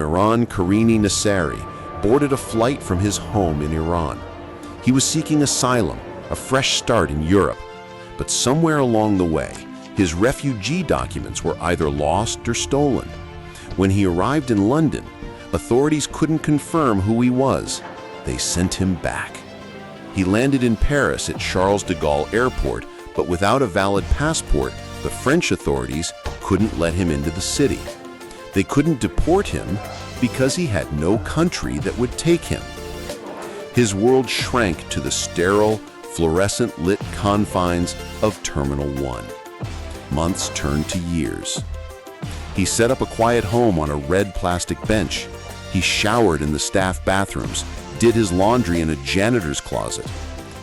Mehran Karimi Nasseri boarded a flight from his home in Iran. He was seeking asylum, a fresh start in Europe. But somewhere along the way, his refugee documents were either lost or stolen. When he arrived in London, authorities couldn't confirm who he was. They sent him back. He landed in Paris at Charles de Gaulle Airport, but without a valid passport, the French authorities couldn't let him into the city. They couldn't deport him because he had no country that would take him. His world shrank to the sterile, fluorescent-lit confines of Terminal 1. Months turned to years. He set up a quiet home on a red plastic bench. He showered in the staff bathrooms, did his laundry in a janitor's closet.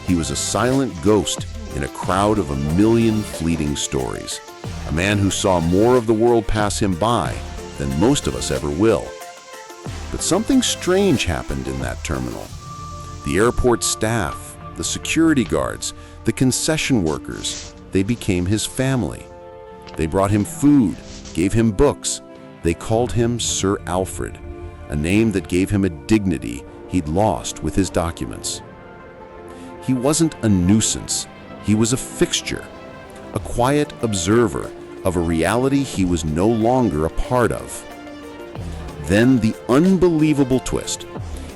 He was a silent ghost in a crowd of 1,000,000 fleeting stories. A man who saw more of the world pass him by than most of us ever will. But something strange happened in that terminal. The airport staff, the security guards, the concession workers, they became his family. They brought him food, gave him books. They called him Sir Alfred, a name that gave him a dignity he'd lost with his documents. He wasn't a nuisance, he was a fixture, a quiet observer of a reality he was no longer a part of. Then the unbelievable twist.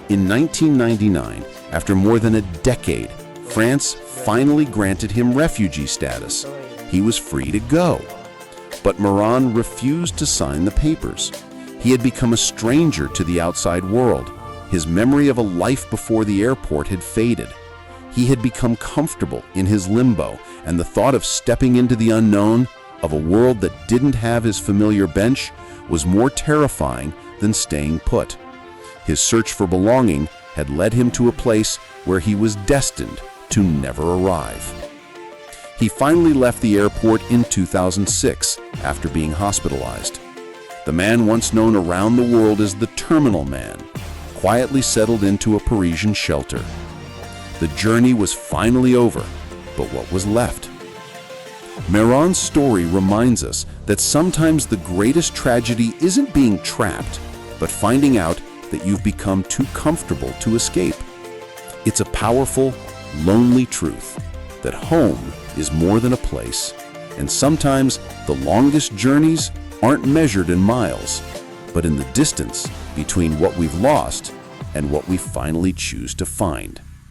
In 1999, after more than a decade, France finally granted him refugee status. He was free to go. But Mehran refused to sign the papers. He had become a stranger to the outside world. His memory of a life before the airport had faded. He had become comfortable in his limbo, and the thought of stepping into the unknown, of a world that didn't have his familiar bench, was more terrifying than staying put. His search for belonging had led him to a place where he was destined to never arrive. He finally left the airport in 2006 after being hospitalized. The man once known around the world as the Terminal Man quietly settled into a Parisian shelter. The journey was finally over, but what was left? Mehran's story reminds us that sometimes the greatest tragedy isn't being trapped, but finding out that you've become too comfortable to escape. It's a powerful, lonely truth that home is more than a place, and sometimes the longest journeys aren't measured in miles, but in the distance between what we've lost and what we finally choose to find.